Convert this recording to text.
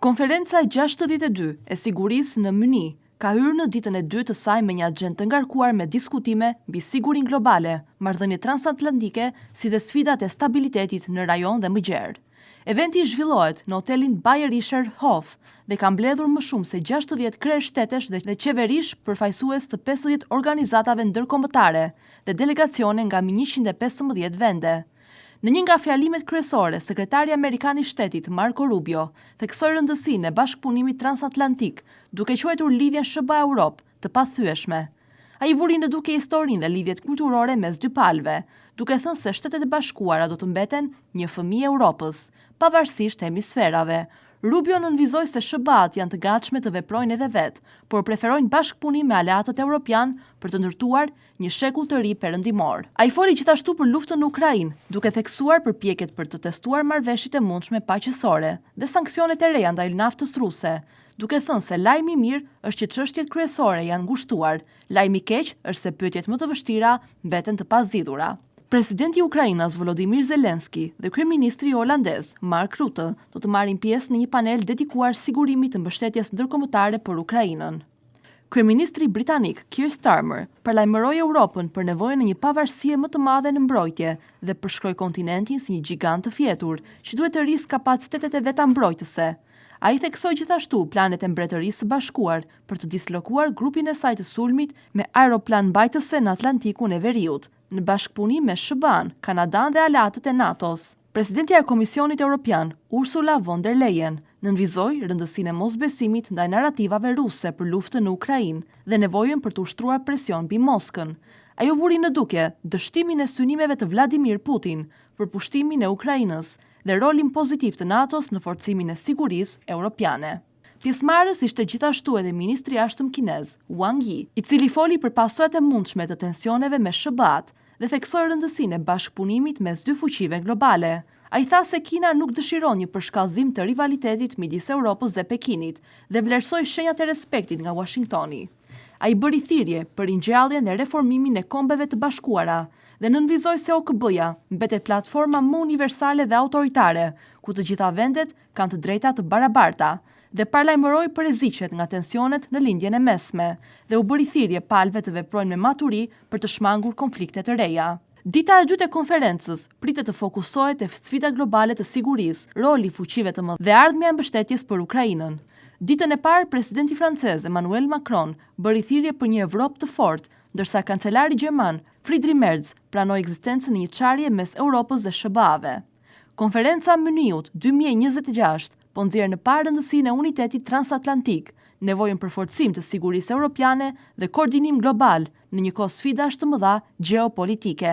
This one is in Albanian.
Konferenca 62 e sigurisë në Myni ka hyrë në ditën e dytë të saj me një agjendë të ngarkuar me diskutime mbi sigurinë globale, marrëdhënie transatlantike, si dhe sfidat e stabilitetit në rajon dhe më gjerë. Eventi zhvillohet në hotelin Bayerischer Hof dhe ka mbledhur më shumë se 60 krye-shtetesh dhe qeverish përfaqësues të 50 organizatave ndërkombëtare dhe delegacione nga 115 vende. Në një nga fjalimet kryesore, sekretari amerikan I shtetit Marco Rubio theksoi rëndësinë e bashkëpunimit transatlantik, duke quajtur lidhjen SBA-Europë të pathyeshme. Ai vuri në duke historinë dhe lidhjet kulturore mes dy palëve, duke thënë se Shtetet e Bashkuara do të mbeten një fëmijë e Europës, pavarësisht hemisferave. Rubio nënvizoi se SBA-t janë të gatshme të veprojnë edhe vetë, por preferojnë bashkëpunim me aleatët evropian për të ndërtuar një shekull të ri perëndimor. Ai foli gjithashtu për luftën në Ukrainë, duke theksuar përpjekjet për të testuar marrëveshjet e mundshme paqësore dhe sanksionet e reja ndaj naftës ruse, duke thënë se lajmi I mirë është që çështjet kryesore janë ngushtuar, lajmi I keq është se pyetjet më të vështira mbeten të pazgjidhura. Presidenti I Ukrainës Volodymyr Zelensky dhe kryeministri holandez Mark Rutte do të marrin pjesë në një panel dedikuar sigurimit të mbështetjes ndërkombëtare për Ukrainën. Kryeministri britanik Keir Starmer paralajmëroi Europën për nevojën e një pavarësie më të madhe në mbrojtje dhe përshkroi kontinentin si një gjigant të fjetur që duhet të rrisë kapacitetet e veta mbrojtëse. Ai theksoi gjithashtu planet e Mbretërisë së Bashkuar për të dislokuar grupin e saj të sulmit me aeroplan mbajtëse në Atlantikun e Veriut, në bashkëpunim me SBA-n, Kanadan dhe aleatët e NATO-s. Presidentja e Komisionit Evropian, Ursula von der Leyen, nënvizoi rëndësinë e mosbesimit ndaj narrativave ruse për luftën në Ukrainë dhe nevojën për të ushtruar presion mbi Moskën. Ajo vuri në duke dështimin e synimeve të Vladimir Putin për pushtimin e Ukrainës dhe rolin pozitiv të NATO-s në forcimin e sigurisë europiane. Pjesëmarrës ishte gjithashtu edhe ministri I jashtëm kinez, Wang Yi, I cili foli për pasojat e mundshme të tensioneve me SBA-t dhe theksoi rëndësinë e bashkëpunimit mes dy fuqive globale. Ai tha se Kina nuk dëshiron një përshkallëzim të rivalitetit midis Europës dhe Pekinit dhe vlerësoi shenjat e respektit nga Washingtoni. Ai bëri thirrje për ringjalljen dhe reformimin e Kombeve të Bashkuara dhe nënvizoi se OKB-ja mbetet platforma më universale dhe autoritare, ku të gjitha vendet kanë të drejta të barabarta, dhe paralajmëroi për rreziqet nga tensionet në lindjen e mesme dhe u bëri thirrje palëve të veprojnë me maturi për të shmangur konflikte të reja. Dita e dytë e konferencës pritet të fokusohet te sfidat globale të sigurisë, roli I fuqive të mëdha dhe ardhmja e mbështetjes për Ukrainën. Ditën e parë, presidenti francez Emmanuel Macron bëri thirrje për një Evropë të fortë, ndërsa kancelari gjerman Friedrich Merz pranoi ekzistencën e një çarje mes Europës dhe SBA-ve. Konferenca Myniut 2026 po nxjerr në parë rëndësinë e unitetit transatlantik, nevojën për forcim të sigurisë europiane dhe koordinim global në një kohë sfidash të mëdha gjeopolitike.